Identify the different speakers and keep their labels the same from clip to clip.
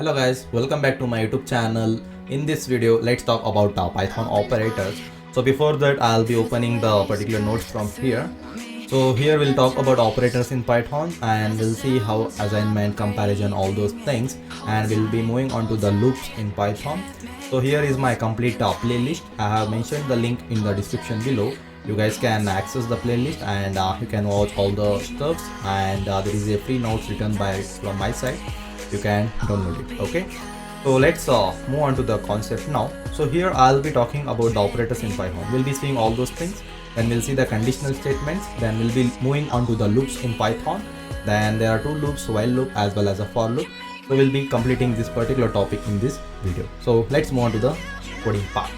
Speaker 1: Hello guys, welcome back to my YouTube channel. In this video, let's talk about Python operators. So before that, I'll be opening the particular notes from here. So here we'll talk about operators in Python and we'll see how assignment, comparison, all those things, and we'll be moving on to the loops in Python. So here is my complete playlist. I have mentioned the link in the description below. You guys can access the playlist and you can watch all the stuffs, and there is a free notes written from my side. You can download it. Okay, so let's move on to the concept now. So here I'll be talking about the operators in Python. We'll be seeing all those things, then we'll see the conditional statements, then we'll be moving on to the loops in Python. Then there are two loops, while loop as well as a for loop. So we'll be completing this particular topic in this video. So let's move on to the coding part.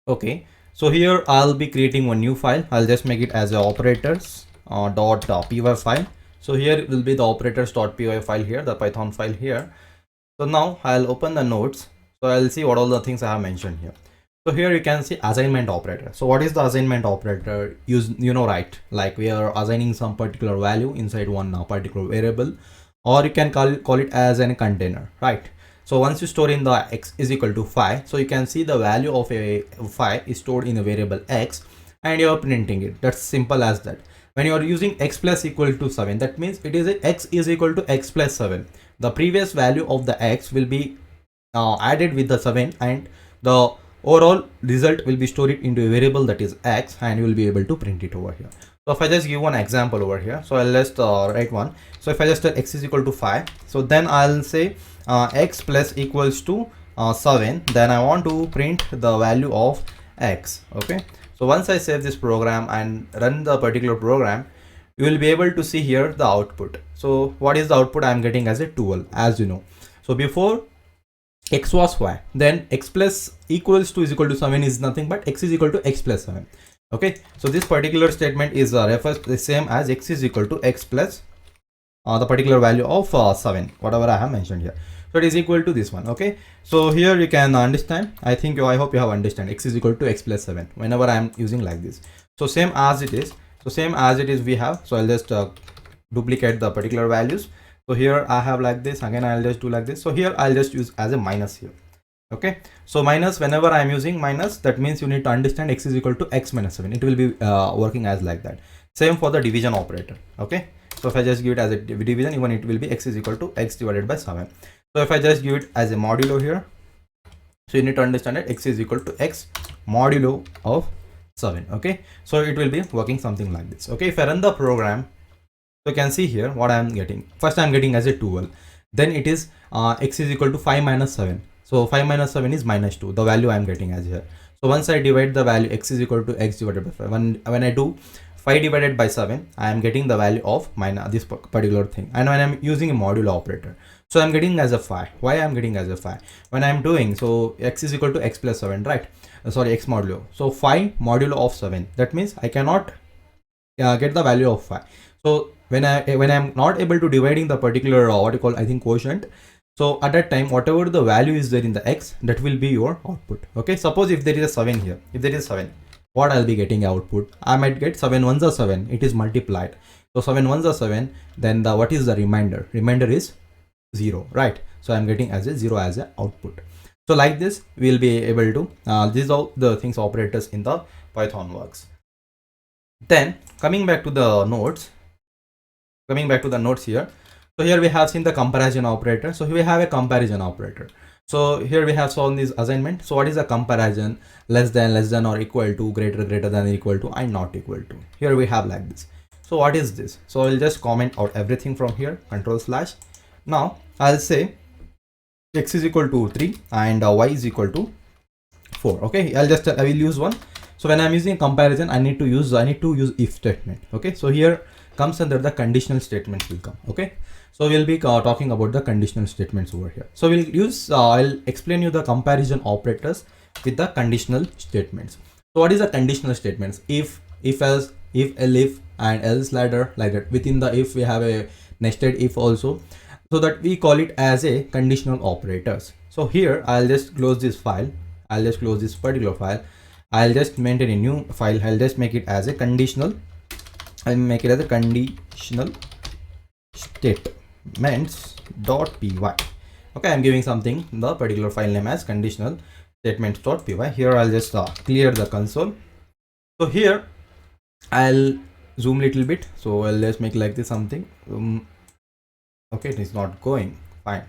Speaker 1: Okay, so here I'll be creating one new file. I'll just make it as a operators .py file. So here will be the operators.py file here, the Python file here. So now I'll open the nodes. So I'll see what all the things I have mentioned here. So here you can see assignment operator. So what is the assignment operator? You know, right? Like we are assigning some particular value inside one particular variable, or you can call it as a container, right? So once you store in the x is equal to 5, so you can see the value of a 5 is stored in a variable x and you are printing it. That's simple as that. When you are using x plus equal to 7, that means it is a x is equal to x plus 7. The previous value of the x will be added with the 7 and the overall result will be stored into a variable that is x, and you will be able to print it over here. So if I just give one example over here, so I'll just write one. So if I just tell x is equal to 5, so then I'll say x plus equals to 7, then I want to print the value of x. Okay, so once I save this program and run the particular program, you will be able to see here the output. So what is the output? I am getting as a 12, as you know. So before x was 5, then x plus equals to is equal to 7 is nothing but x is equal to x plus 7. Okay, so this particular statement is refers the same as x is equal to x plus the particular value of 7, whatever I have mentioned here. So it is equal to this one. Okay, so here you can understand. I hope you have understand x is equal to x plus 7 whenever I am using like this. So same as it is. So same as it is we have. So I'll just duplicate the particular values. So here I have like this. Again I'll just do like this. So here I'll just use as a minus here. Okay, so minus, whenever I am using minus, that means you need to understand x is equal to x minus 7. It will be working as like that. Same for the division operator. Okay, so if I just give it as a division, even it will be x is equal to x divided by 7. So if I just give it as a modulo here, so you need to understand that x is equal to x modulo of 7. Okay, so it will be working something like this. Okay, if I run the program, so you can see here what I am getting. First I am getting as a 12, then it is x is equal to 5 minus 7. So 5 minus 7 is minus 2, the value I am getting as here. So once I divide the value x is equal to x divided by 5, when I do 5 divided by 7, I am getting the value of minus this particular thing. And when I am using a modulo operator, so I am getting as a 5. Why I am getting as a 5? When I am doing, so x is equal to x plus 7, right? Sorry, x modulo. So 5 modulo of 7, that means I cannot get the value of 5. So when I am not able to dividing the particular what you call, I think, quotient, so at that time whatever the value is there in the x, that will be your output. Okay, suppose if there is a 7 here, if there is 7, what I'll be getting output? I might get 7 ones are 7, it is multiplied. So 7 ones are 7, then the what is the remainder? Remainder is 0, right? So I'm getting as a 0 as a output. So like this we'll be able to these are the things operators in the Python works. Then coming back to the nodes here. So here we have seen the comparison operator. So here we have a comparison operator. So here we have shown this assignment. So what is a comparison? Less than or equal to, greater than or equal to, and not equal to. Here we have like this. So what is this? So I'll just comment out everything from here, control/. Now I'll say x is equal to 3 and y is equal to 4. Okay, I will use one. So when I'm using a comparison, I need to use if statement. Okay, so here comes under the conditional statements will come. Okay, so we'll be talking about the conditional statements over here. So we'll use I'll explain you the comparison operators with the conditional statements. So what is the conditional statements? If else, if and else ladder, like that. Within the if we have a nested if also, so that we call it as a conditional operators. So here I'll just close this file. I'll just close this particular file. I'll just maintain a new file. I'll just make it as a conditional. I'll make it as a conditional state. statements.py. Okay, I'm giving something the particular file name as conditional statements.py. Here I'll just clear the console. So here I'll zoom little bit, so I'll just make like this something. Okay, it is not going fine,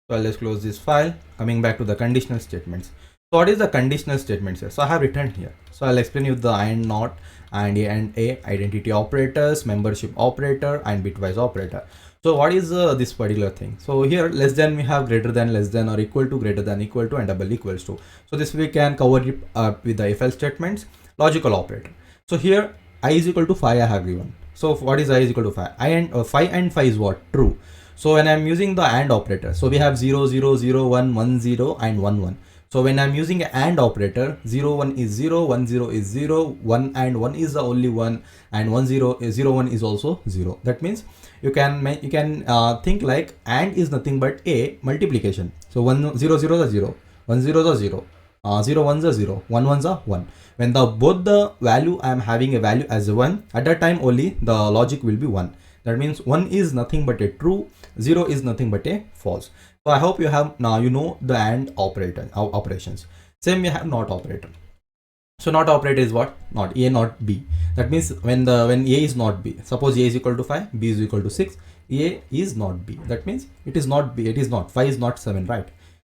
Speaker 1: so I'll just close this file. Coming back to the conditional statements. So what is the conditional statements here? So I have written here, so I'll explain you the and, not, and a identity operators, membership operator, and bitwise operator. So what is this particular thing? So here less than we have greater than, less than or equal to, greater than equal to, and double equals to. So this we can cover it with the if else statements, logical operator. So here I is equal to 5 I have given. So what is I is equal to 5? I and 5 and 5 is what? True. So when I'm using the AND operator, so we have 0 0 0 1 1 0 and 1 1. So when I'm using an AND operator, 0 1 is 0, 1 0 is 0, 1 and 1 is the only one, and 1 0 is 0 1 is also 0. That means you can think like AND is nothing but a multiplication. So 1 0 0 is 0, 1 0 is 0, 0 1 is 0, 1 1 is 1. When the both the value I am having a value as a 1, at that time only the logic will be 1. That means 1 is nothing but a true, 0 is nothing but a false. So I hope you have now you know the AND operator operations. Same we have NOT operator. So NOT operator is what? Not A, not B. That means when A is not B, suppose A is equal to 5, B is equal to 6, A is not B. That means it is not B, it is not 5 is not 7, right?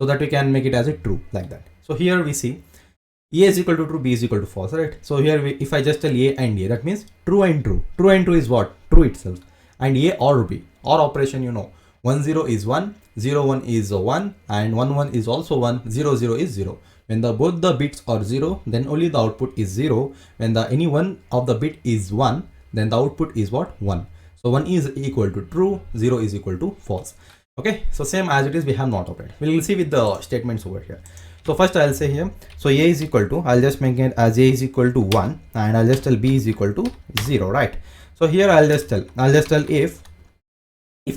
Speaker 1: So that we can make it as a true like that. So here we see A is equal to true, B is equal to false, right? So here if I just tell A and A, that means true and true. True and true is what? True itself. And A or B, or operation, you know, 1 0 is 1, 0 1 is 1, and 1 1 is also 1, 0 0 is 0. When the both the bits are 0, then only the output is 0. When the any one of the bit is 1, then the output is what? 1. So 1 is equal to true, 0 is equal to false. Okay, so same as it is we have not operator. We will see with the statements over here. So first I'll say here, so A is equal to, I'll just make it as A is equal to 1, and I'll just tell B is equal to 0, right? So here I'll just tell if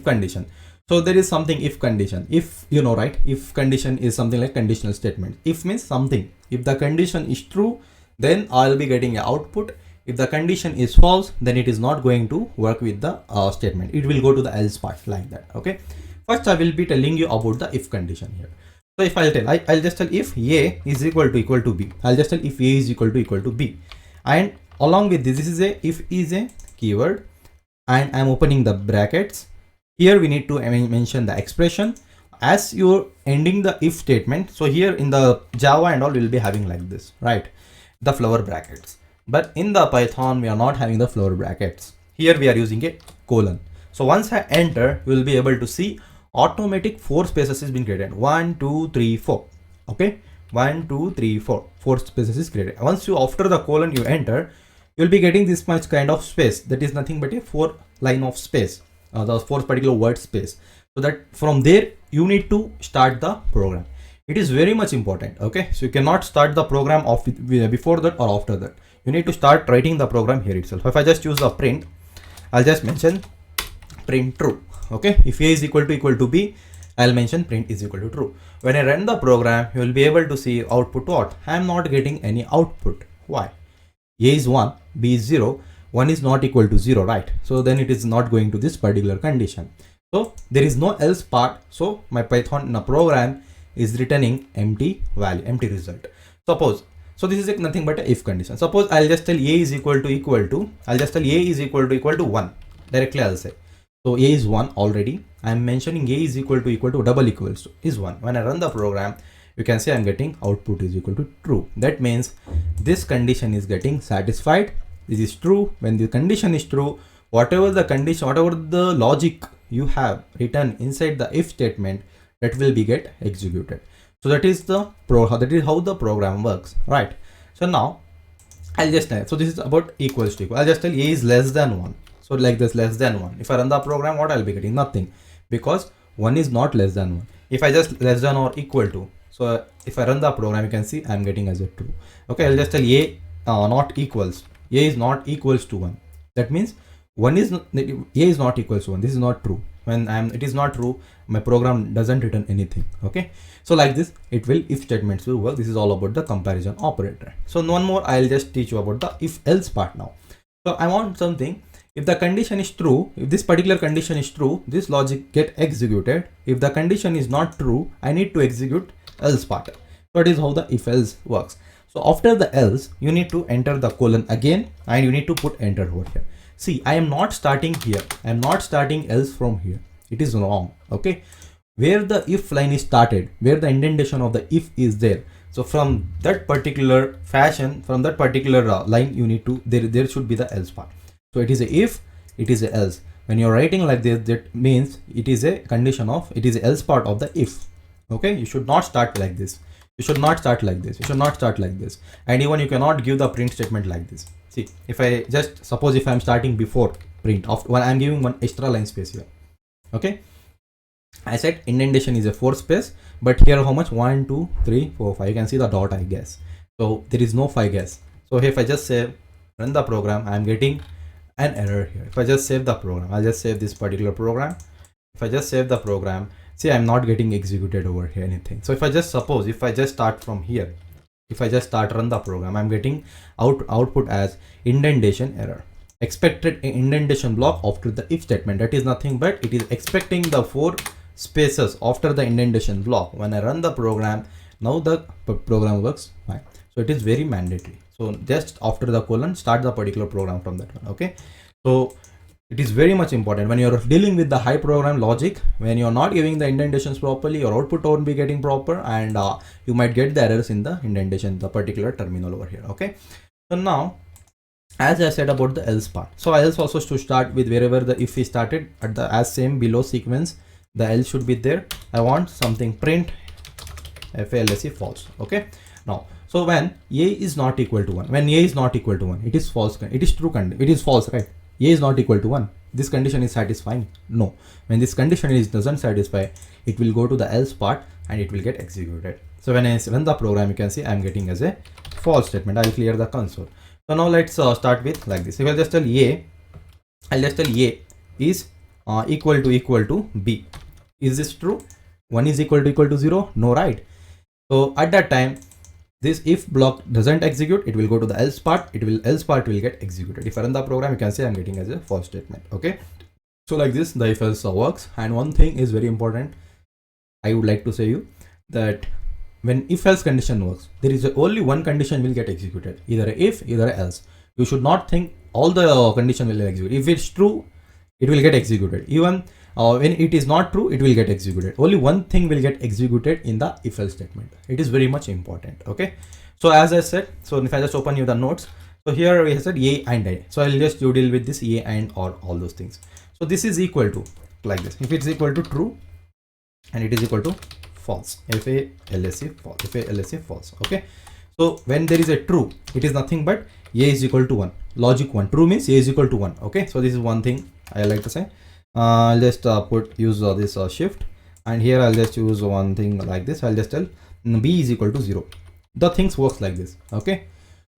Speaker 1: condition. So there is something if condition, if you know, right? If condition is something like conditional statement. If means something. If the condition is true, then I'll be getting an output. If the condition is false, then it is not going to work with the statement. It will go to the else part like that. Okay. First I will be telling you about the if condition here. So if I'll tell, I'll just tell if A is equal to B. I'll just tell if A is equal to B. And along with this is a if is a keyword, and I'm opening the brackets. Here we need to mention the expression as you're ending the if statement. So here in the Java and all we'll be having like this, right? The flower brackets. But in the Python we are not having the flower brackets. Here we are using a colon. So once I enter, you will be able to see automatic 4 spaces is been created. 1 2 3 4. Okay, 1 2 3 4. 4 spaces is created. Once you after the colon you enter, you'll be getting this much kind of space. That is nothing but a 4 line of space. The 4 particular word space, so that from there you need to start the program. It is very much important. Okay, so you cannot start the program off before that or after that. You need to start writing the program here itself. If I just use the print, I'll just mention print true. Okay, if A is equal to B, I'll mention print is equal to true. When I run the program, you will be able to see output what? I am not getting any output. Why? A is 1, B is 0, 1 is not equal to 0, right? So then it is not going to this particular condition. So there is no else part. So my Python program is returning empty value, empty result. Suppose, so this is nothing but a if condition. Suppose I'll just tell A is equal to, I'll just tell A is equal to 1. Directly I'll say. So A is 1 already. I'm mentioning A is equal to double equals to is 1. When I run the program, you can see I'm getting output is equal to true. That means this condition is getting satisfied. This is true. When the condition is true, whatever the condition, whatever the logic you have written inside the if statement, that will be get executed. So that is the that is how the program works, right? So now I'll just tell, so this is about equals to equal. I'll just tell A is less than 1. So like this, less than 1. If I run the program, what I'll be getting? Nothing, because 1 is not less than 1. If I just less than or equal to, so if I run the program, you can see I'm getting as a true. Okay, I'll just tell A not equals. A is not equals to 1. That means A is not equals to 1. This is not true. When it is not true, my program doesn't return anything. Okay, so like this it will, if statements will work. This is all about the comparison operator. So one more I'll just teach you about the if else part now. So I want something, If the condition is true, if this particular condition is true, this logic get executed. If the condition is not true, I need to execute else part. So that is how the if else works. So after the else, you need to enter the colon again and you need to put enter over here. See, I am not starting here. I am not starting else from here. It is wrong. Okay. Where the if line is started, where the indentation of the if is there. So from that particular fashion, from that particular line, you need to, there should be the else part. So it is a if, it is a else. When you're writing like this, that means it is a condition of, it is a else part of the if. Okay. You should not start like this. You should not start like this. You should not start like this. And even you cannot give the print statement like this. See, if I just suppose if I'm starting before print of when I'm giving one extra line space here. Okay. I said indentation is a 4 space, but here how much? 1, 2, 3, 4, 5. You can see the dot, I guess. So there is no 5 guess. So if I just say run the program, I'm getting an error here. If I just save the program, I'll just save this particular program. If I just save the program, see, I'm not getting executed over here anything. So if I just suppose, if I just start from here, if I just start run the program, I'm getting output as indentation error. Expected indentation block after the if statement. That is nothing but it is expecting the 4 spaces after the indentation block. When I run the program, now the program works fine. So it is very mandatory. So just after the colon, start the particular program from that one. Okay. So it is very much important when you're dealing with the high program logic. When you're not giving the indentations properly, your output won't be getting proper, and you might get the errors in the indentation, the particular terminal over here. Okay. So now, as I said about the else part, so else also to start with wherever the if is started at the as same below sequence, the else should be there. I want something print FALSE false. Okay. Now, so when a is not equal to 1, when a is not equal to 1, it is false. It is true. It is false, right? A is not equal to 1. This condition is satisfying? No. When this condition doesn't satisfy, it will go to the else part and it will get executed. So when I run the program, you can see I'm getting as a false statement. I'll clear the console. So now let's start with like this. If I'll just tell a, I'll just tell a is equal to b. Is this true? 1 is equal to 0? No, right? So at that time, this if block doesn't execute, it will go to the else part. Else part will get executed. If I run the program, you can say I'm getting as a false statement. Okay. So like this, the if else works. And one thing is very important. I would like to say you that when if else condition works, there is only one condition will get executed, either if, either else. You should not think all the condition will execute. If it's true, it will get executed. Even when it is not true, it will get executed. Only one thing will get executed in the if else statement. It is very much important. Okay. So as I said, so if I just open you the notes, so here we have said a and I. So I'll just deal with this a and or all those things. So this is equal to like this. If it's equal to true and it is equal to false, FALSE false, FALSE false. Okay. So when there is a true, it is nothing but a is equal to 1. Logic 1. True means a is equal to 1. Okay. So this is one thing I like to say. I'll just use this shift, and here I'll just use one thing like this. I'll just tell b is equal to 0. The things works like this. Okay.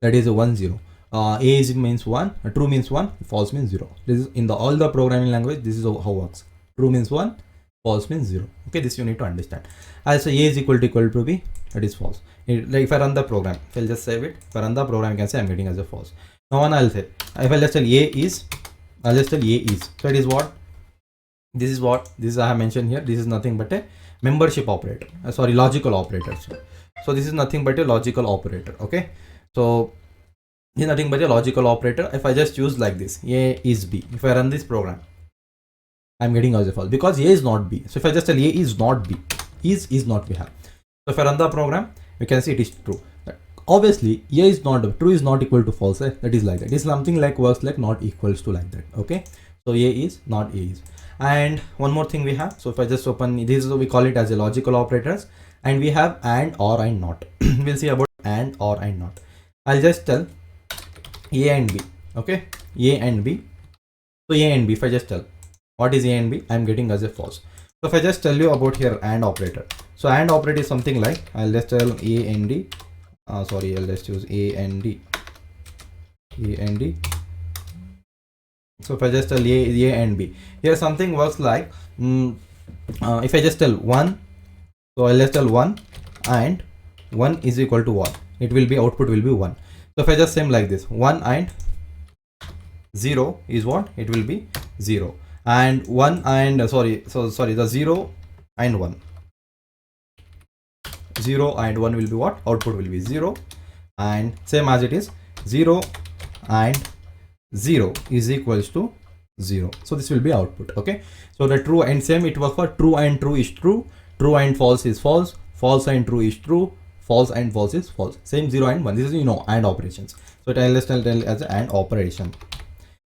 Speaker 1: That is a 1 0. A is means 1, true means 1, false means 0. This is in all the programming language. This is how it works. True means 1, false means 0. Okay, this you need to understand. Also, a is equal to b, that is false. Like if I run the program, if I'll just save it. If I run the program, you can say I'm getting as a false. Now one I'll say, if I'll just tell a is, I'll just tell a is. So it is what? This is I have mentioned here. This is nothing but a membership operator. Sorry, logical operator. So this is nothing but a logical operator. Okay. So this is nothing but a logical operator. If I just use like this, a is b. If I run this program, I'm getting as a false because a is not b. So if I just tell a is not b, is not we have. So if I run the program, you can see it is true. Obviously, a is not true is not equal to false. That is like that. It is something like works like not equals to like that. Okay. So a is not a is. And one more thing we have. So if I just open this, we call it as a logical operators, and we have and, or, and not. We'll see about and, or, and not. I'll just tell a and b. Okay, a and b. So a and b, if I just tell what is a and b, I'm getting as a false. So if I just tell you about here and operator, so and operator is something like, I'll just tell a and d. Sorry, I'll just use a and d. A and d. So if I just tell a and b, here something works like if I just tell 1, so I'll just tell 1 and 1 is equal to what? It will be output will be 1. So if I just same like this, 1 and 0 is what? It will be 0. And 1 and the 0 and 1. 0 and 1 will be what? Output will be 0. And same as it is, 0 and 0 is equals to 0. So this will be output. Okay. So the true and same it was for true and true is true. True and false is false. False and true is true. False and false is false. Same 0 and 1. This is, you know, AND operations. So I'll just tell as an AND operation.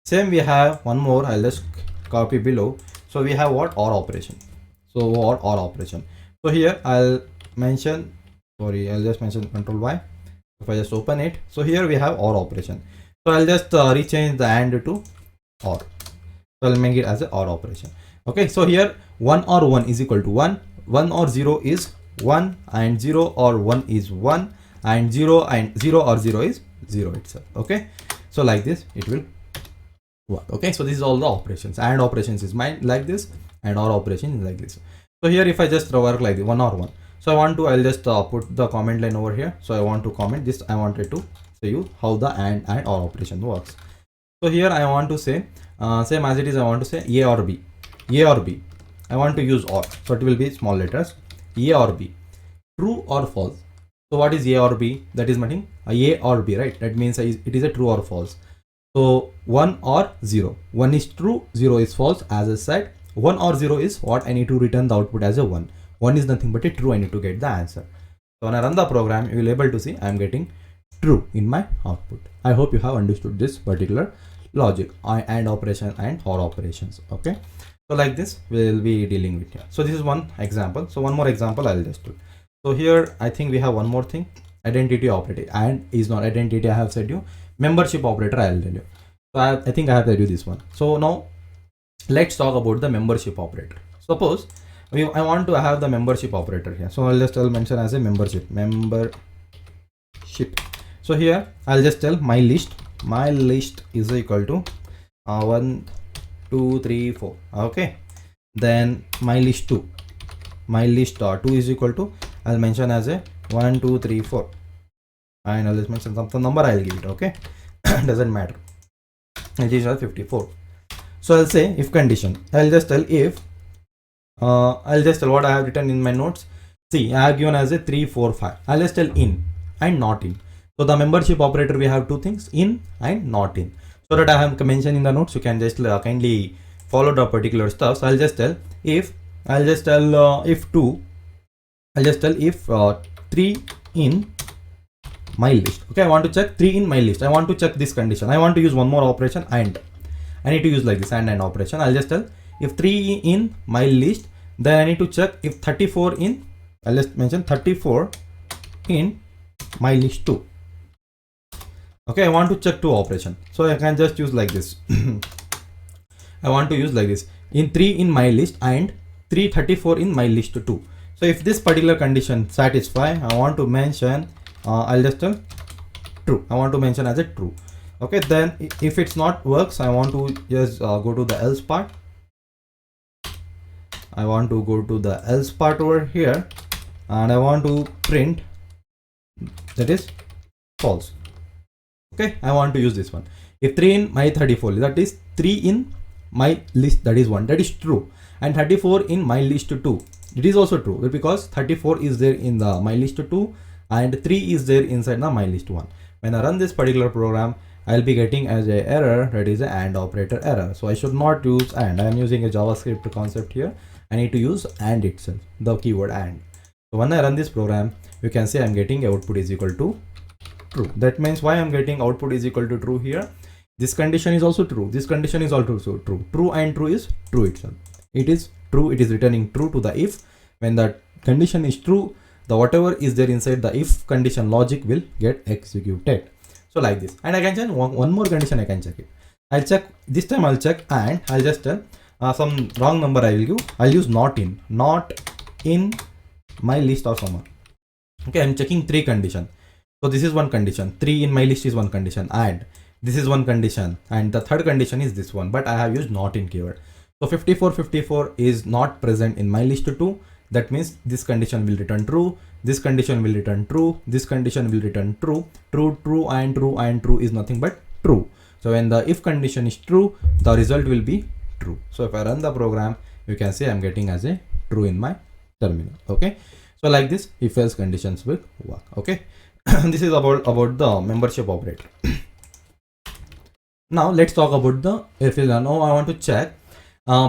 Speaker 1: Same we have one more. I'll just copy below. So we have what? OR operation. So what? OR operation. So here I'll mention, sorry, I'll just mention Control Y. If I just open it, so here we have OR operation. So I'll just rechange the AND to OR. So I'll make it as a OR operation. Okay, so here 1 or 1 is equal to 1, 1 or 0 is 1, and 0 or 1 is 1, and 0 or 0 is 0 itself. Okay, so like this it will work. Okay, so this is all the operations. AND operations is mine like this, and OR operation is like this. So here if I just work like this, 1 or 1. So I want to, I'll just put the comment line over here. So I want to comment this. I wanted to show you how the AND and OR operation works. So here I want to say same as it is. I want to say A or B, A or B. I want to use OR, so it will be small letters. A or B, true or false. So what is A or B? That is meaning A or B, right? That means it is a true or false. So 1 or 0. 1 is true, 0 is false. As I said, 1 or 0 is what? I need to return the output as a 1. 1 is nothing but a true. I need to get the answer. So when I run the program, you will able to see I am getting true in my output. I hope you have understood this particular logic AND operation and OR operations. Okay, so like this we will be dealing with here. So this is one example. So one more example I'll just do. So here I think we have one more thing, identity operator. And is not identity. I have said you membership operator. I'll tell you. So I think I have to do this one. So now let's talk about the membership operator. Suppose I want to have the membership operator here. So I'll just mention as a membership. So here I'll just tell my list is equal to 1 2 3 4. Okay, then my list 2 is equal to, I'll mention as a 1 2 3 4, and I'll just mention some number. I'll give it. Okay, doesn't matter. It is 54. So I'll say if condition. I'll just tell if I'll just tell what I have written in my notes. See, I have given as a 3 4 5. I'll just tell in and not in. So the membership operator, we have two things, in and not in. So that I have mentioned in the notes, you can just kindly follow the particular stuff. So I'll just tell if, I'll just tell if 2, I'll just tell if 3 in my list. Okay, I want to check 3 in my list. I want to check this condition. I want to use one more operation, and I need to use like this and operation. I'll just tell if 3 in my list, then I need to check if 34 in, I'll just mention 34 in my list 2. Okay, I want to check 2 operation. So I can just use like this. I want to use like this, in 3 in my list and 334 in my list 2. So if this particular condition satisfy, I want to mention I'll just tell true. I want to mention as a true. Okay, then if it's not works, I want to just go to the else part. I want to go to the else part over here, and I want to print that is false. Okay, I want to use this one. If 3 in my 34, that is 3 in my list, that is 1, that is true, and 34 in my list 2, it is also true, because 34 is there in the my list 2 and 3 is there inside the my list 1. When I run this particular program, I'll be getting as a error, that is a AND operator error. So I should not use AND. I am using a JavaScript concept here. I need to use AND itself, the keyword AND. So when I run this program, you can see I'm getting output is equal to true. That means why I'm getting output is equal to true here. This condition is also true. This condition is also true. True and true is true itself. It is true. It is returning true to the if. When the condition is true, the whatever is there inside the if condition logic will get executed. So like this. And I can check one more condition. I can check it. I'll check this time. I'll check and I'll just tell some wrong number I will give. I'll use not in my list or someone. Okay, I'm checking 3 condition. So this is one condition. 3 in my list is one condition, and this is one condition, and the third condition is this one, but I have used not in keyword. So 54 is not present in my list 2. That means this condition will return true. This condition will return true. This condition will return true. True and true is nothing but true. So when the if condition is true, the result will be true. So if I run the program, you can see I'm getting as a true in my terminal. Okay, so like this if else conditions will work. Okay, this is about the membership operator. Now let's talk about the if. Now I want to check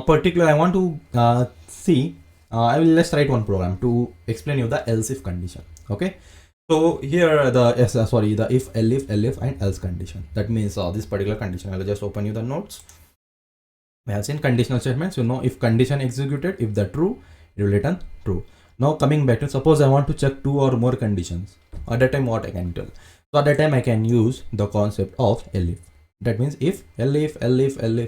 Speaker 1: particular. I want to see. I will let's write one program to explain you the else if condition. Okay, so here the the if, elif and else condition. That means this particular condition. I will just open you the notes. We have seen conditional statements. You know, if condition executed, if the true, it will return true. Now coming back to, suppose I want to check 2 or more conditions. At that time what I can tell? So at that time I can use the concept of elif. That means if, elif,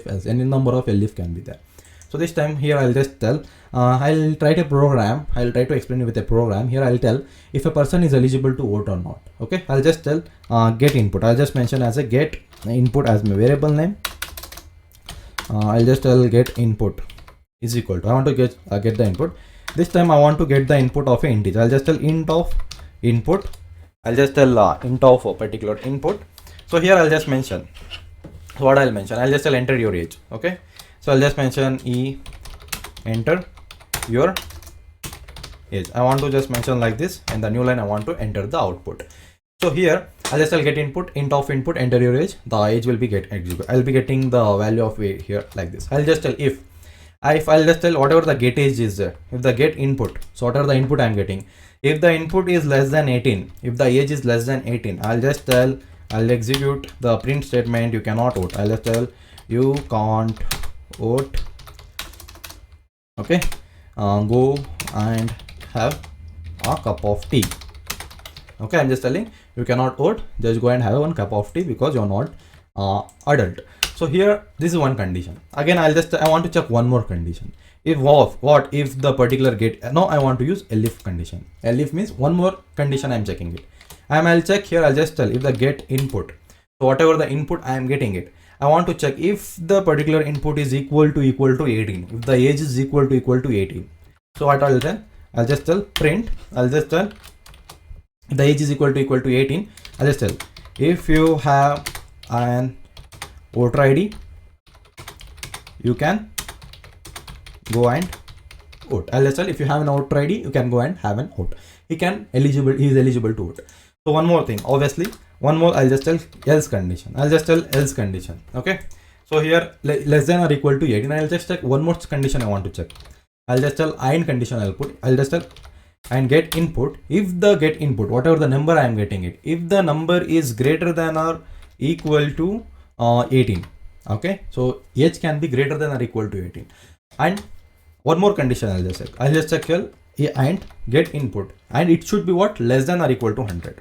Speaker 1: else, any number of elif can be there. So this time here I'll just tell, I'll try to program, I'll try to explain with a program. Here I'll tell if a person is eligible to vote or not. Okay, I'll just tell get input. I'll just mention as a get input as my variable name. I'll just tell get input is equal to, I want to get the input. This time I want to get the input of an integer. I'll just tell int of input. I'll just tell int of a particular input. So here I'll just mention, so what I'll mention, I'll just tell enter your age. Okay, so I'll just mention enter your age. I want to just mention like this, and the new line I want to enter the output. So here I'll just tell get input, int of input, enter your age. The age will be get execute. I'll be getting the value of age here like this. I'll just tell if I'll just tell whatever the get age is there. If the get input, so whatever the input I'm getting, if the input is less than 18, if the age is less than 18, I'll just tell, I'll execute the print statement, you cannot vote. I'll just tell you can't vote. Okay, go and have a cup of tea. Okay, I'm just telling you cannot vote, just go and have one cup of tea because you're not adult. So here this is one condition. Again I want to check one more condition. If what if the particular get, now I want to use elif condition. Elif means one more condition I'm checking it. I'll check here, I'll just tell if the get input, so whatever the input I am getting it, I want to check if the particular input is equal to 18, if the age is equal to 18. So what I'll tell, I'll just tell print, I'll just tell if the age is equal to 18, I'll just tell if you have an voter ID, you can go and vote. I'll just tell if you have an voter ID, you can go and have an vote. He is eligible to vote. So one more thing, obviously one more, I'll just tell else condition. I'll just tell else condition. Okay, so here less than or equal to 18, I'll just check one more condition I want to check. I'll just tell and condition I'll put. I'll just tell and get input. If the get input, whatever the number I am getting it, if the number is greater than or equal to 18. Okay, so age can be greater than or equal to 18. And one more condition I'll just check. I'll just check here and get input, and it should be what, less than or equal to 100.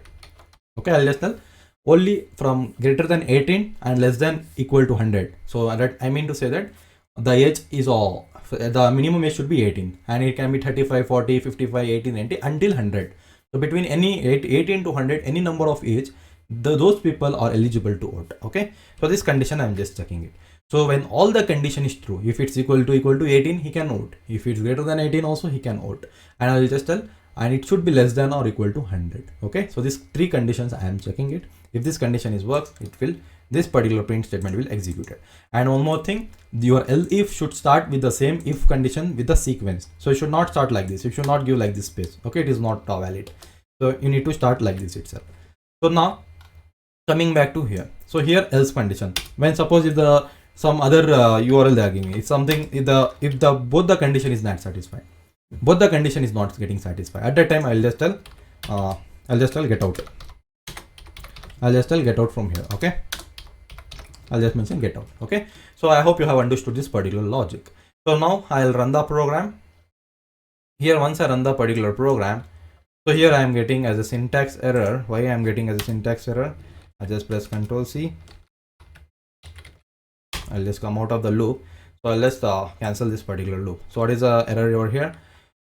Speaker 1: Okay, I'll just tell only from greater than 18 and less than equal to 100. So that I mean to say that the age is the minimum age should be 18, and it can be 35, 40, 55, 80, 90 until 100. So between any 18 to 100, any number of age, those people are eligible to vote. Okay, so this condition I'm just checking it. So when all the condition is true, if it's equal to 18, he can vote. If it's greater than 18 also, he can vote. And I will just tell, and it should be less than or equal to 100. Okay, so these three conditions I am checking it. If this condition is works, this particular print statement will execute it. And one more thing, your elif should start with the same if condition with the sequence. So it should not start like this. You should not give like this space. Okay, it is not valid. So you need to start like this itself. So now coming back to here. So here else condition. When suppose if some other URL they are giving, if something, if both the condition is not satisfied, both the condition is not getting satisfied, at that time I'll just tell get out. I'll just tell get out from here. Okay, I'll just mention get out. Okay, so I hope you have understood this particular logic. So now I'll run the program. Here once I run the particular program, so here I am getting as a syntax error. Why I am getting as a syntax error? I just press Ctrl C. I'll just come out of the loop. So I'll just cancel this particular loop. So what is the error over here?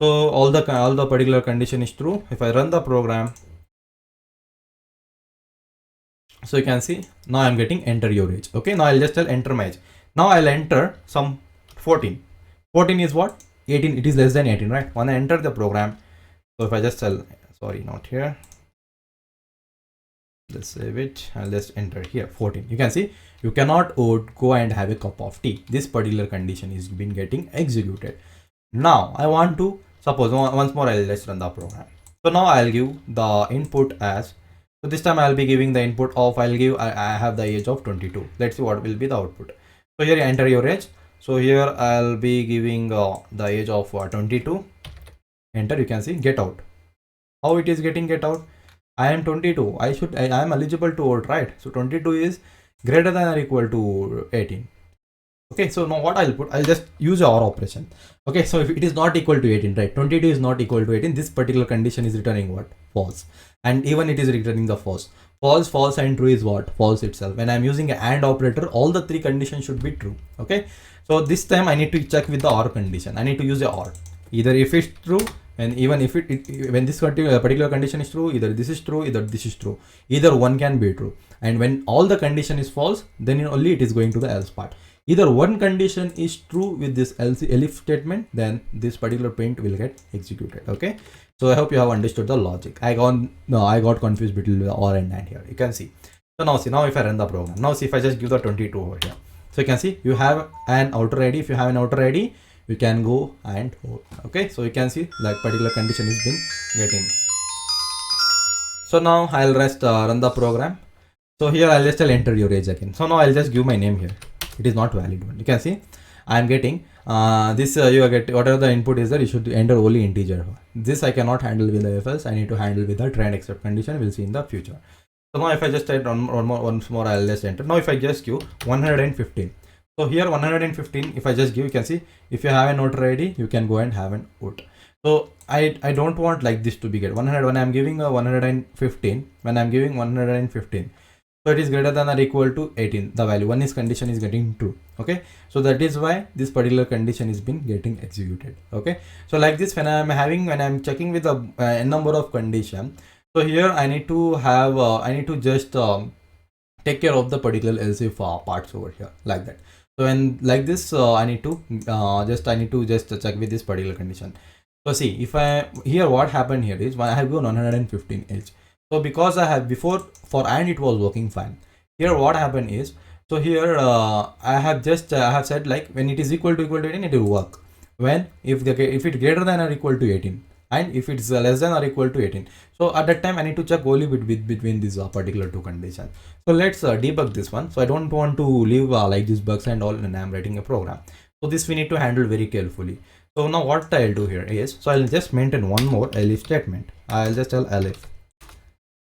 Speaker 1: So all the particular condition is true. If I run the program, so you can see now I'm getting enter your age. Okay, now I'll just tell enter my age. Now I'll enter some 14. 14 is what? 18. It is less than 18, right? When I enter the program, so if I just tell, sorry, not here. Let's save it. I'll just enter here 14. You can see you cannot go and have a cup of tea. This particular condition is been getting executed. Now I want to suppose once more I'll just run the program. So now I'll give the input as, so this time I'll be giving the input of, I have the age of 22. Let's see what will be the output. So here you enter your age. So here I'll be giving the age of 22. Enter. You can see get out. How it is getting get out? I am 22. I am eligible to vote, right? So 22 is greater than or equal to 18. Okay, so now what I'll put, I'll just use OR operation. Okay, so if it is not equal to 18, right? 22 is not equal to 18. This particular condition is returning what? False. And even it is returning the false. False, false, and true is what? False itself. When I'm using an AND operator, all the three conditions should be true. Okay, so this time I need to check with the OR condition. I need to use a OR. Either if it's true, and even if when this particular condition is true, either this is true, either this is true. Either one can be true. And when all the condition is false, then only it is going to the else part. Either one condition is true with this else elif statement, then this particular print will get executed. Okay, so I hope you have understood the logic. I got confused between the OR and AND here. You can see. So now if I run the program, now see if I just give the 22 over here. So you can see you have an outer ID. If you have an outer ID, you can go and vote. Okay, so you can see that particular condition is been getting. So now I'll just run the program. So here I'll just enter your age again. So now I'll just give my name here. It is not valid one. You can see I'm getting this. You get whatever the input is there. You should enter only integer. This I cannot handle with the FS. I need to handle with the try and except condition. We'll see in the future. So now if I just enter once more, I'll just enter. Now if I just give 115. So here 115, if I just give, you can see if you have an voter ID, you can go and have an vote. So I don't want like this to be get 100 when I'm giving a 115, when I'm giving 115. So it is greater than or equal to 18. The value one is condition is getting true. Okay, so that is why this particular condition is been getting executed. Okay, so like this when I'm checking with the n number of condition. So here I need to have I need to just take care of the particular else if parts over here like that. So when like this I need to just check with this particular condition. So see if I here what happened here is when I have given 115 age. So because I have before for AND it was working fine. Here what happened is, so here I have said like when it is equal to 18 it will work. When if it greater than or equal to 18 and if it's less than or equal to 18. So at that time I need to check only between these particular two conditions. So let's debug this one. So I don't want to leave like these bugs and all when I'm writing a program. So this we need to handle very carefully. So now what I'll do here is, so I'll just maintain one more elif statement. I'll just tell elif.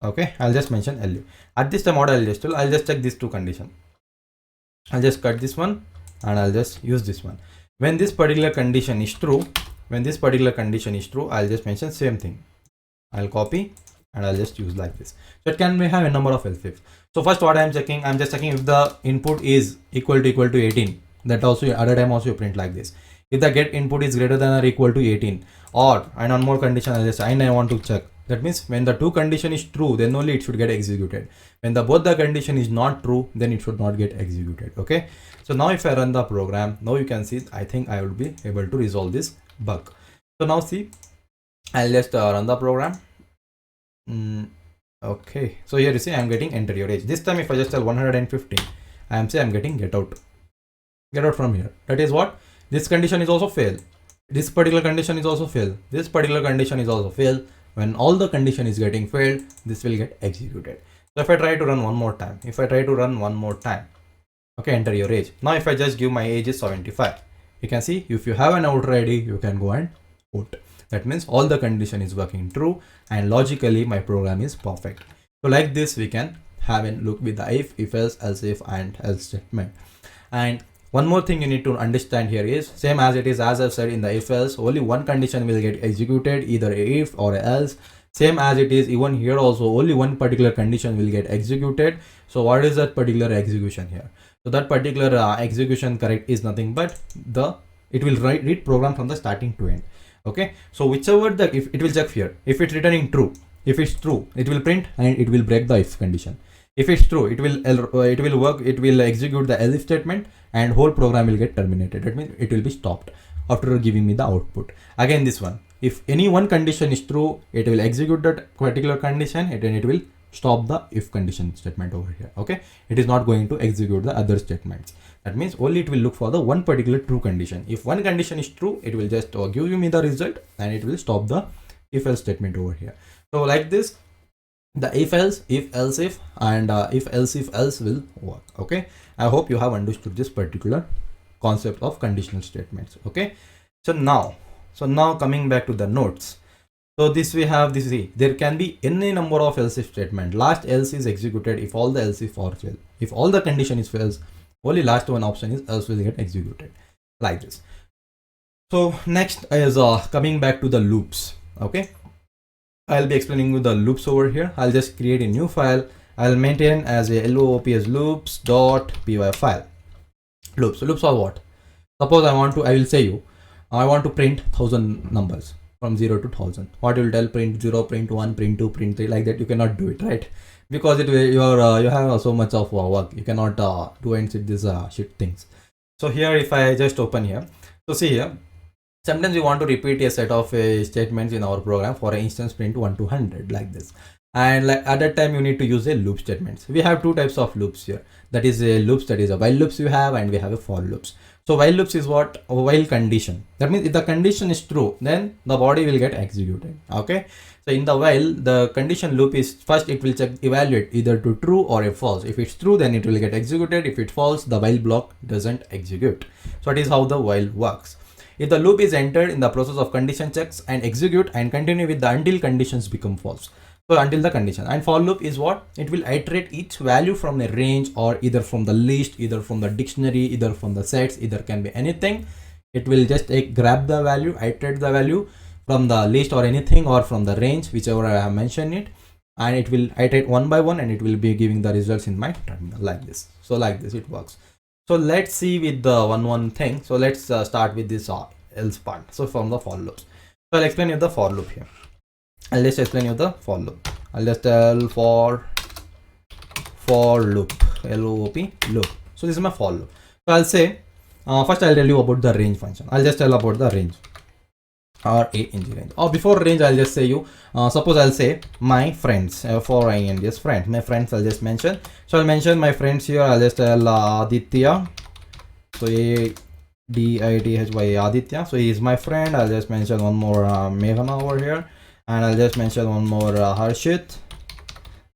Speaker 1: Okay, I'll just mention elif. At this time what I'll just check these two conditions. I'll just cut this one and I'll just use this one. When this particular condition is true, I'll just mention same thing. I'll copy and I'll just use like this. So it can have a number of else if. So first what I'm just checking if the input is equal to 18. That also other time also you print like this. If the get input is greater than or equal to 18, or and one more condition I want to check. That means when the two condition is true, then only it should get executed. When both the condition is not true, then it should not get executed. Okay. So now if I run the program, now you can see I think I will be able to resolve this bug. So now see, I'll just run the program. Okay. So here you see I'm getting enter your age. This time if I just tell 115, I'm getting get out from here. That is what this condition is also fail. This particular condition is also fail. This particular condition is also fail. When all the condition is getting failed, this will get executed. So if I try to run one more time, okay, enter your age. Now if I just give my age is 75, you can see if you have an outer ID, you can go and vote. That means all the condition is working true and logically my program is perfect. So like this we can have a look with the if else, if and else statement. And one more thing you need to understand here is same as it is as I've said in the if else, only one condition will get executed, either if or else. Same as it is even here also, only one particular condition will get executed. So what is that particular execution here? So that particular execution correct is nothing but it will read program from the starting to end. Okay, so whichever if it will check here, if it's returning true, if it's true it will print and it will break the if condition. If it's true, it will execute the else statement and whole program will get terminated. That means it will be stopped after giving me the output. Again this one, if any one condition is true, it will execute that particular condition and then it will stop the if condition statement over here. Okay, it is not going to execute the other statements. That means only it will look for the one particular true condition. If one condition is true, it will just give me the result, and it will stop the if else statement over here. So like this, the if else if, and if else will work. Okay, I hope you have understood this particular concept of conditional statements. Okay, so now coming back to the notes. So this we have this, see, there can be any number of else if statement. Last else is executed if all the else if or fail. If all the condition is fails, only last one option is else will get executed, like this. So next is coming back to the loops. Okay, I'll be explaining you the loops over here. I'll just create a new file. I'll maintain as a loops loops.py file. Loops are what? Suppose I will say you, I want to print 1000 numbers from 0 to 1000. What will tell? Print 0, print 1, print 2, print 3, like that. You cannot do it, right? Because it will, you have so much of work. You cannot do and sit these shit things. So here, if I just open here, so see here, sometimes we want to repeat a set of statements in our program. For instance, print 1 to 100, like this. And like at that time, you need to use a loop statements. We have two types of loops here. That is a loops, that is a while loops you have, and we have a for loops. So while loops is what? A while condition. That means if the condition is true, then the body will get executed. Okay. So in the while, the condition loop is first it will check, evaluate either to true or a false. If it's true, then it will get executed. If it's false, the while block doesn't execute. So that is how the while works. If the loop is entered in the process of condition checks and execute and continue with the until conditions become false. So until the condition. And for loop is what? It will iterate each value from a range, or either from the list, either from the dictionary, either from the sets, either can be anything. It will just grab the value, iterate the value from the list or anything, or from the range, whichever I have mentioned it, and it will iterate one by one, and it will be giving the results in my terminal, like this. So like this it works. So let's see with the one thing. So let's start with this else part. So from the for loops. So I'll explain you the for loop here. I'll just explain you the for loop. I'll just tell for loop, L-O-O-P, loop. So this is my for loop. So I'll say, first I'll tell you about the range function. I'll just tell about the range, or ing range. Or before range, I'll just say you, suppose I'll say my friends, for ing just friends. My friends I'll just mention. So I'll mention my friends here. I'll just tell Aditya. So A-D-I-T-H-Y, Aditya. So he is my friend. I'll just mention one more Meghana over here. And I'll just mention one more Harshit,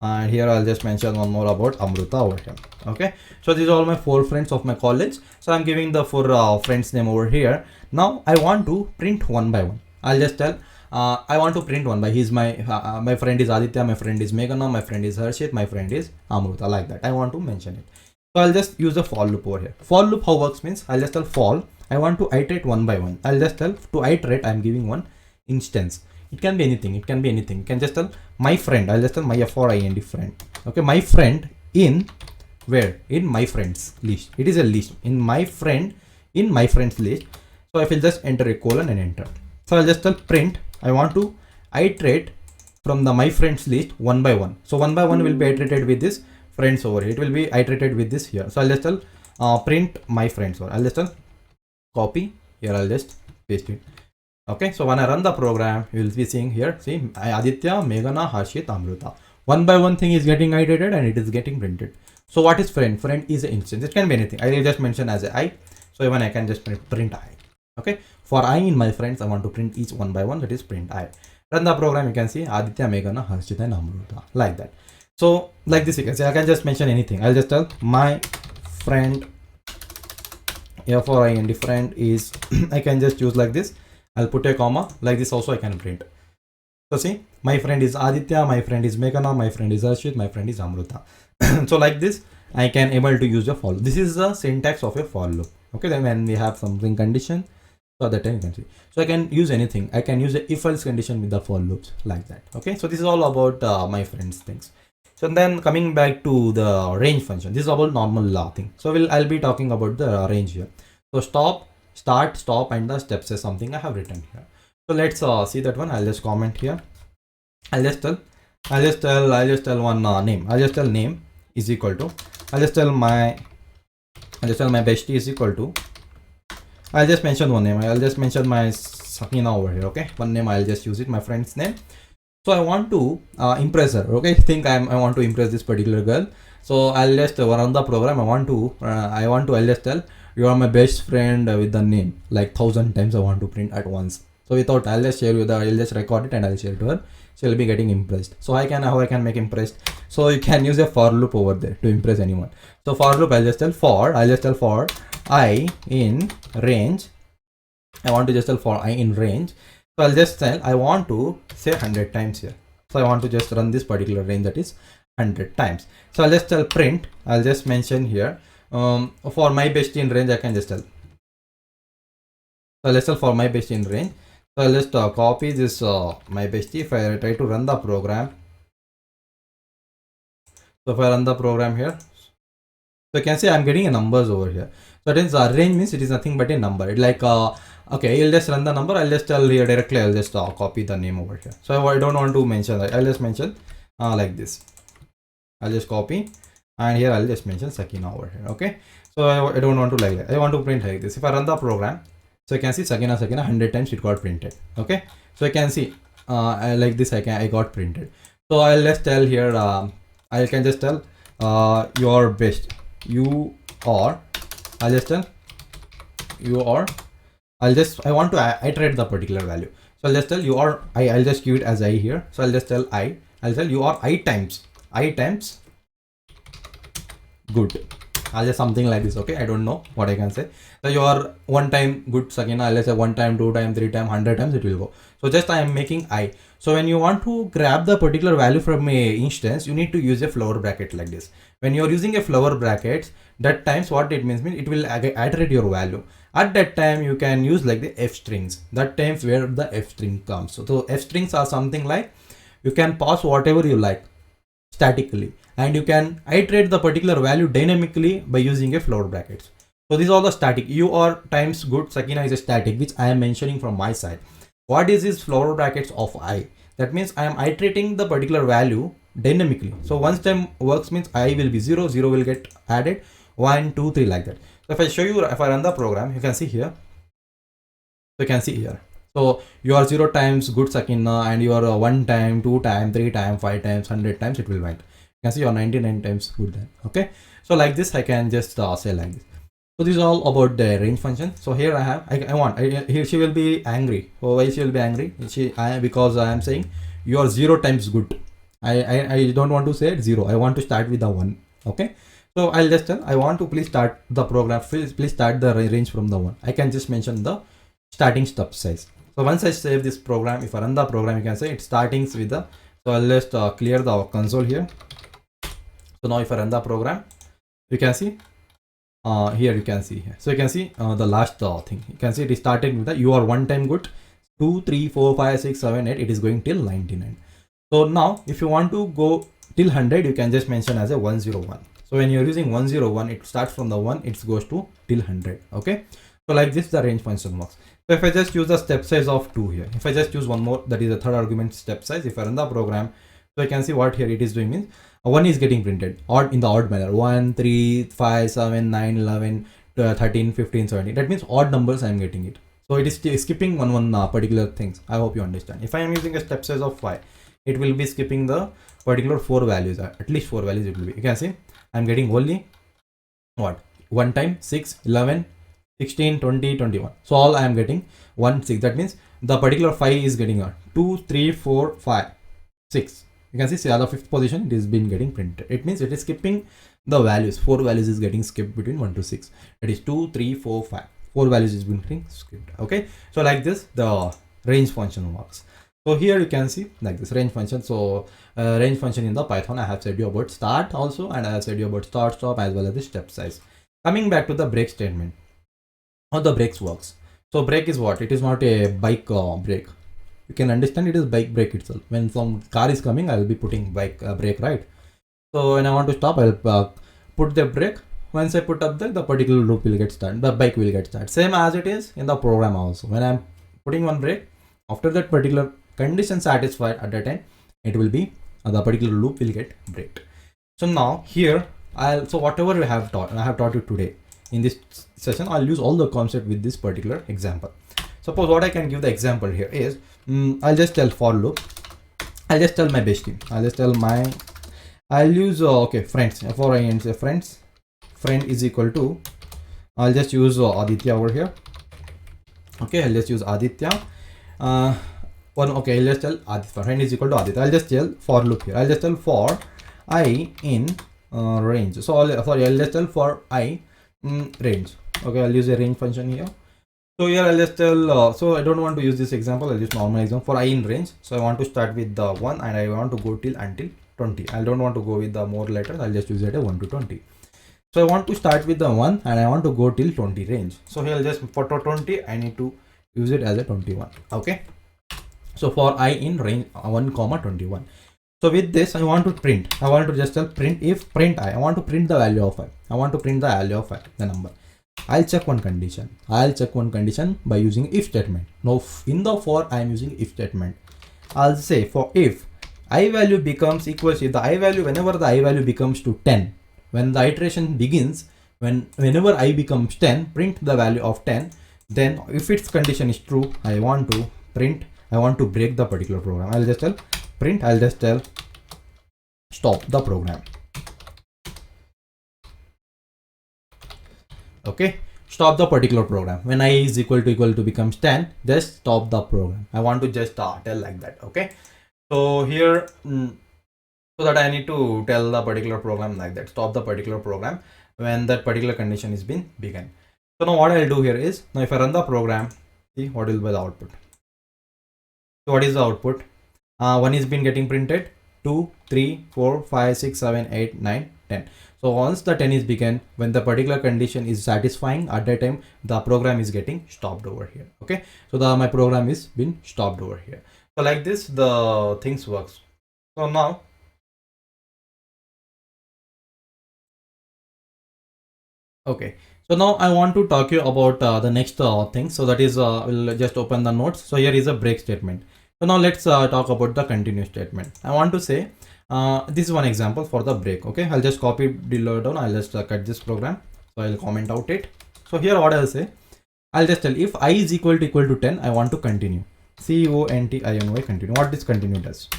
Speaker 1: and here I'll just mention one more about Amruta over here. Okay, so these are all my 4 friends of my college. So I'm giving the 4 friends name over here. Now I want to print one by one. I'll just tell I want to print one by, he's my my friend is Aditya, my friend is Meghana, my friend is Harshit, my friend is Amruta, like that. I want to mention it. So I'll just use the for loop over here. For loop how works means, I'll just tell for, I want to iterate one by one. I'll just tell to iterate, I'm giving one instance. It can be anything. It can be anything. You can just tell my friend. I'll just tell my friend friend. Okay, my friend in where? In my friends list. It is a list. In my friend, in my friends list. So I will just enter a colon and enter. So I'll just tell print. I want to iterate from the my friends list one by one. So one by one will be iterated with this friends over here. It will be iterated with this here. So I'll just tell print my friends over. I'll just tell copy here. I'll just paste it. Okay, so when I run the program, you will be seeing here, see Aditya, Meghana, Harshit, Amruta. One by one thing is getting iterated and it is getting printed. So what is friend? Friend is an instance. It can be anything. I will just mention as a I. So even I can just print I. Okay, for I in my friends, I want to print each one by one. That is print I. Run the program. You can see Aditya, Meghana, Harshit, and Amruta, like that. So like this, you can see I can just mention anything. I'll just tell my friend. For I and friend is I can just use like this. I'll put a comma, like this also I can print. So see, my friend is Aditya, my friend is Meghana, my friend is Harshit, my friend is Amruta. So like this, I can able to use a for loop. This is the syntax of a for loop. Okay, then when we have something condition, so that time you can see. So I can use anything. I can use the if else condition with the for loops, like that. Okay, so this is all about my friends things. So then coming back to the range function, this is about normal thing. So I'll be talking about the range here. So stop, start, stop, and the steps is something I have written here. So let's see that one. I'll just comment here. I'll just tell one name. I'll just tell name is equal to, I'll just tell my bestie is equal to, I'll just mention one name. I'll just mention my Sakina over here. Okay, one name I'll just use it, my friend's name. So I want to impress her. Okay, think I want to impress this particular girl. So I'll just run the program. I'll just tell you are my best friend with the name like 1,000 times. I want to print at once. So without, I'll just share with her. I'll just record it and I'll share to her. She'll be getting impressed. So how I can make impressed. So you can use a for loop over there to impress anyone. So for loop, I'll just tell for I in range. I want to just tell for I in range. So I'll just tell I want to say 100 times here. So I want to just run this particular range, that is 100 times. So I'll just tell print. I'll just mention here for my best in range. I can just tell. So let's tell for my best in range. So I'll just copy this my bestie. If I try to run the program, so if I run the program here, so you can see I'm getting a numbers over here. So it is range means it is nothing but a number. It like okay, you'll just run the number. I'll just tell here directly. I'll just copy the name over here. So I don't want to mention that. I'll just mention like this. I'll just copy and here I'll just mention Sakina over here. Okay. So I don't want to like that. I want to print like this. If I run the program, so you can see Sakina 100 times it got printed. Okay. So you can see like this I got printed. So I'll just tell here I can just tell your best. You are. I'll just tell you are. I want to iterate the particular value. So I'll just tell you are I'll just give it as I here. So I'll just tell I'll tell you are I times good. I'll just something like this. Okay, I don't know what I can say. So you are one time good Sakina. I'll just say 1 time, 2 time, 3 time, 100 times it will go. So just I am making I. So when you want to grab the particular value from a instance, you need to use a flower bracket like this. When you are using a flower bracket, that times what it means it will iterate your value. At that time you can use like the f strings. That times where the f string comes. So f strings are something like you can pass whatever you like statically, and you can iterate the particular value dynamically by using a flower brackets. So these are the static. You are times good Sakina is a static, which I am mentioning from my side. What is this flower brackets of I? That means I am iterating the particular value dynamically. So once time works means I will be 0, 0 will get added, 1, 2, 3 like that. So if I show you, if I run the program, you can see here. So you can see here. So you are 0 times good Sakina and you are 1 time, 2 time, 3 time, 5 times, 100 times it will went. You can see you are 99 times good then. Okay. So like this I can just say like this. So this is all about the range function. So here I have here she will be angry. So why she will be angry? Because I am saying you are 0 times good. I don't want to say 0. I want to start with the 1. Okay. So I'll just tell I want to please start the program. Please start the range from the 1. I can just mention the starting step size. So once I save this program, if I run the program, you can say it starting with the. So I'll just clear the console here. So now if I run the program, you can see here you can see here. So you can see the last thing. You can see it is starting with the you are 1 time good, 2, 3, 4, 5, 6, 7, 8. It is going till 99. So now if you want to go till 100, you can just mention as a 101. So when you're using 101, it starts from the 1, it goes to till 100. Okay. So like this the range function works. So if I just use the step size of 2 here, if I just use one more, that is the third argument step size. If I run the program, so I can see what here it is doing means 1 is getting printed odd in the odd manner. 1, 3, 5, 7, 9, 11, 13, 15, 17. That means odd numbers I am getting it. So it is skipping one particular things. I hope you understand. If I am using a step size of 5, it will be skipping the particular 4 values. At least 4 values it will be. You can see I am getting only what 1 time 6, 11, 16, 20, 21. So all I am getting 1, 6. That means the particular 5 is getting a 2, 3, 4, 5, 6. You can see the 5th position it is been getting printed. It means it is skipping the values. 4 values is getting skipped between 1 to 6. That is 2, 3, 4, 5. 4 values is been getting skipped. Okay. So like this the range function works. So here you can see like this range function. So range function in the Python, I have said you about start also, and I have said you about start, stop, as well as the step size. Coming back to the break statement, how the breaks works. So break is what? It is not a bike brake. You can understand it is bike brake itself. When some car is coming, I will be putting bike brake, right? So when I want to stop, I'll put the brake. Once I put up the particular loop will get started. The bike will get started. Same as it is in the program also. When I'm putting one brake, after that particular condition satisfied at that time, it will be the particular loop will get braked. So now here so whatever we have taught, I have taught you today in this session, I'll use all the concept with this particular example. Suppose what I can give the example here is I'll just tell for loop I'll just tell my bestie. I'll just tell my, I'll use okay, friends. For I and say friends, friend is equal to, I'll just use Aditya over here. Okay, I'll just use Aditya. Okay, I'll just tell Aditya, friend is equal to Aditya. I'll just tell for loop here. I'll just tell for I in range. So I'll just tell for I in range. Okay, I'll use a range function here. So here I'll just tell, so I don't want to use this example, I'll use normal example for I in range. So I want to start with the 1 and I want to go until 20. I don't want to go with the more letters, I'll just use it a 1 to 20. So I want to start with the 1 and I want to go till 20 range. So here I'll just for 20, I need to use it as a 21. Okay. So for I in range 1 comma 21. So with this I want to print. I want to just tell print if print I want to print the value of I. I want to print the value of I, the number. I'll check one condition. I'll check one condition by using if statement. Now in the for I am using if statement. I'll say for if I value becomes equals to the I value, whenever the I value becomes to 10, when the iteration begins, whenever I becomes 10, print the value of 10. Then if its condition is true, I want to print, I want to break the particular program. I'll just tell print, I'll just tell stop the program. Okay, stop the particular program. When I is equal to becomes 10, just stop the program. I want to just tell like that. Okay, so here so that I need to tell the particular program like that, stop the particular program when that particular condition is been begun. So now what I'll do here is, now if I run the program, see what will be the output. So what is the output? 1 is been getting printed, 2, 3, 4, 5, 6, 7, 8, 9, 10. So once the 10 is begun, when the particular condition is satisfying, at that time the program is getting stopped over here. Okay, so my program is been stopped over here. So like this the things works. So now okay, so now I want to talk you about the next thing. So that is we'll just open the notes. So here is a break statement. So now let's talk about the continue statement. I want to say this is one example for the break. Okay, I'll just copy below down. I'll just cut this program. So I'll comment out it. So here what I'll say, I'll just tell if I is equal to 10, I want to continue. CONTINY continue. What this continue does?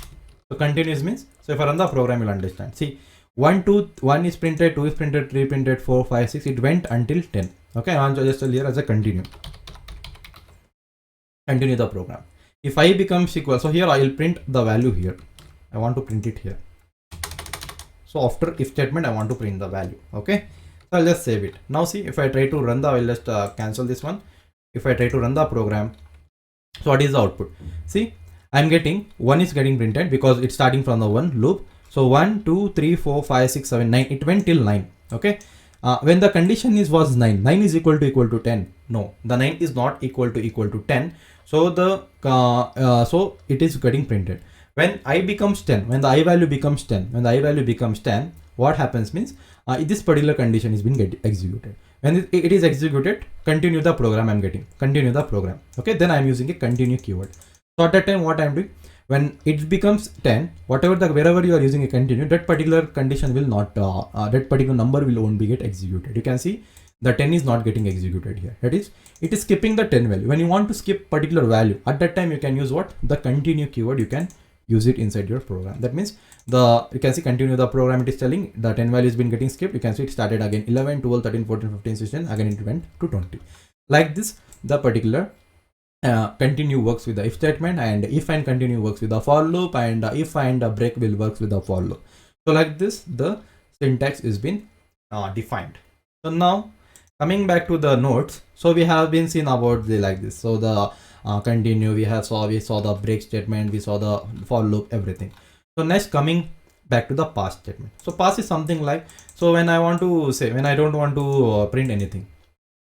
Speaker 1: So continues means, so if I run the program, you'll understand. See, 1 is printed, 2 is printed, 3 printed, 4, 5, 6. It went until 10. Okay, I want to just tell here as a continue. Continue the program. If I becomes equal, so here I will print the value here. I want to print it here. So after if statement, I want to print the value. Okay, so I'll just save it. Now see, if I try to run the, I'll just cancel this one. If I try to run the program, so what is the output? See, I'm getting 1 is getting printed because it's starting from the 1 loop. So 1, 2, 3, 4, 5, 6, 7, 9. It went till 9. Okay. When the condition was 9, 9 is equal to 10. No, the 9 is not equal to 10. So the so it is getting printed. When I becomes 10, when the I value becomes 10, what happens means this particular condition is being executed. When it is executed, continue the program. I'm getting continue the program. Okay, then I'm using a continue keyword. So at that time, what I'm doing, when it becomes 10, wherever you are using a continue, that particular condition will not, that particular number will only get executed. You can see the 10 is not getting executed here. That is, it is skipping the 10 value. When you want to skip particular value, at that time you can use what? The continue keyword. You can use it inside your program. That means you can see continue the program. It is telling the 10 value has been getting skipped. You can see it started again 11, 12, 13, 14, 15, 16. Again it went to 20. Like this, the particular continue works with the if statement, and if and continue works with the for loop, and if and break will works with the for loop. So like this, the syntax is been defined. So now coming back to the notes, so we have been seen about the like this. So the continue, we saw the break statement, we saw the for loop, everything. So next, coming back to the pass statement. So pass is something like, so when I want to say, when I don't want to print anything,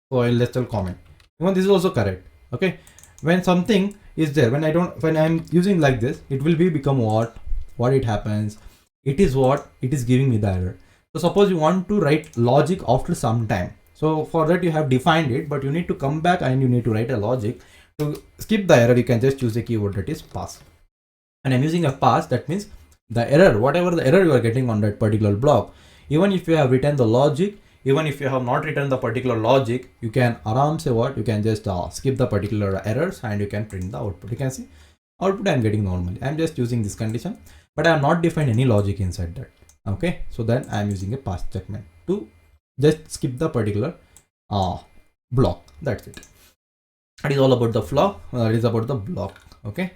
Speaker 1: so I'll just tell comment. Even this is also correct. Okay, when something is there, when I'm using like this, it will become what it happens, it is giving me the error. So suppose you want to write logic after some time, so for that you have defined it, but you need to come back and you need to write a logic to skip the error. You can just use a keyword that is pass, and I'm using a pass. That means the error, whatever the error you are getting on that particular block, even if you have written the logic, even if you have not written the particular logic, you can say what, you can just skip the particular errors and you can print the output. You can see output I'm getting normally. I'm just using this condition, but I have not defined any logic inside that. Okay, so then I'm using a pass statement to just skip the particular block. That's it. It is all about the flow. It is about the block. Okay,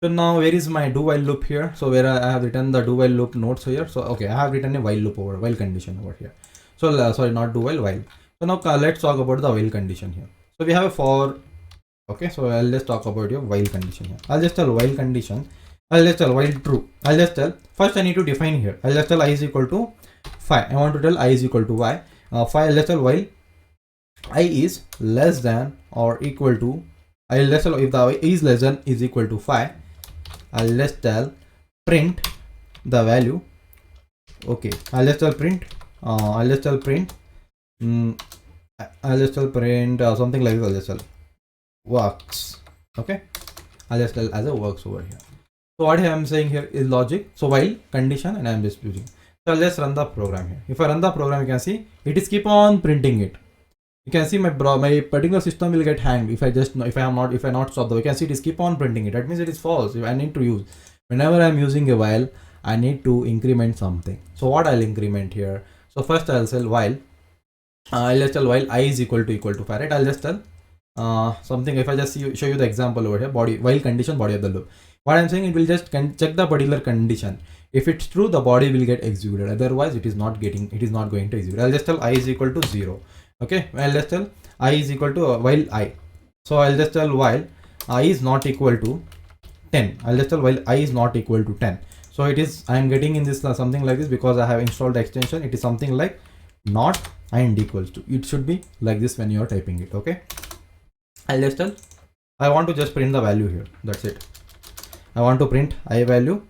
Speaker 1: so now where is my do while loop here? So where I have written the do while loop nodes here. So okay, I have written a while loop over while condition over here. So sorry, not do while. So now let's talk about the while condition here. So we have a for. Okay, so I'll just talk about your while condition here. I'll just tell while condition. I'll just tell while true. I'll just tell first I need to define here. I'll just tell I is equal to 5. I want to tell I is equal to y. 5. I'll just tell while I is less than or equal to. I'll just tell if the I is less than is equal to 5. I'll just tell print the value. Okay, I'll just tell print. I'll just tell print. I'll just tell print something like this. I'll just tell works. Okay, I'll just tell as a works over here. So what I'm saying here is logic. So while condition, and I'm just using. So I'll just run the program here. If I run the program, you can see it is keep on printing it. You can see my particular system will get hanged if I not stop the. You can see it is keep on printing it. That means it is false. I need to use whenever I'm using a while, I need to increment something. So what I'll increment here. So first I'll tell while. I'll just tell while I is equal to 5. Right? I'll just tell something. If I just show you the example over here, body while condition body of the loop. What I'm saying, it will just check the particular condition. If it's true, the body will get executed. Otherwise, it is not going to execute. I'll just tell I is equal to 0. Okay, I'll just tell I is equal to while I. So I'll just tell while I is not equal to 10. I'll just tell while I is not equal to 10. So it is, I am getting in this something like this because I have installed the extension. It is something like not and equals to. It should be like this when you are typing it. Okay, I'll just tell I want to just print the value here. That's it. I want to print I value.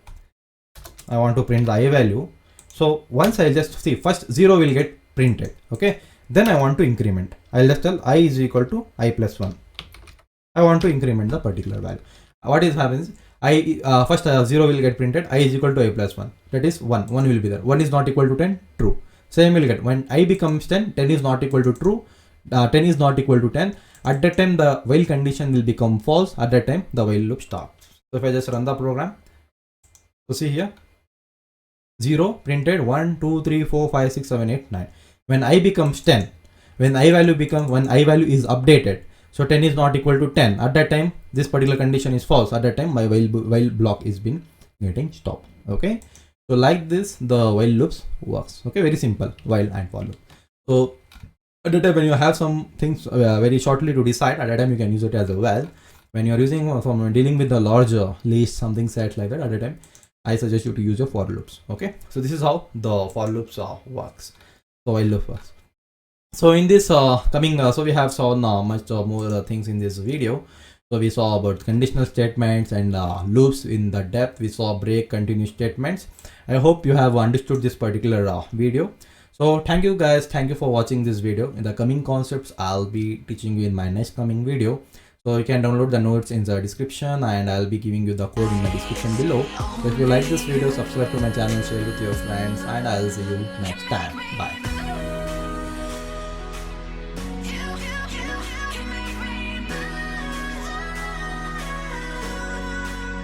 Speaker 1: I want to print the I value. So once I just see first 0 will get printed. Okay, then I want to increment. I'll just tell I is equal to I plus 1. I want to increment the particular value. What is happens? I first 0 will get printed. I is equal to I plus 1. That is 1. 1 will be there. 1 is not equal to 10. True. Same will get when I becomes 10. 10 is not equal to true. 10 is not equal to 10. At that time the while condition will become false. At that time the while loop stops. So if I just run the program, so see here 0 printed 1 2 3 4 5 6 7 8 9. When I becomes 10, when I value is updated, so 10 is not equal to 10. At that time this particular condition is false. At that time my while block is been getting stopped. Okay, so like this the while loops works. Okay, very simple while and for loop. So at the time when you have some things very shortly to decide, at that time you can use it as a while. When you are using from dealing with the larger list something set like that, at the time I suggest you to use your for loops. Okay, so this is how the for loops works. So while loop works. So in this so we have saw much more things in this video. So we saw about conditional statements and loops in the depth. We saw break, continue statements. I hope you have understood this particular video. So thank you guys. Thank you for watching this video. In the coming concepts, I'll be teaching you in my next coming video. So you can download the notes in the description and I'll be giving you the code in the description below. So if you like this video, subscribe to my channel, share with your friends, and I'll see you next time. Bye.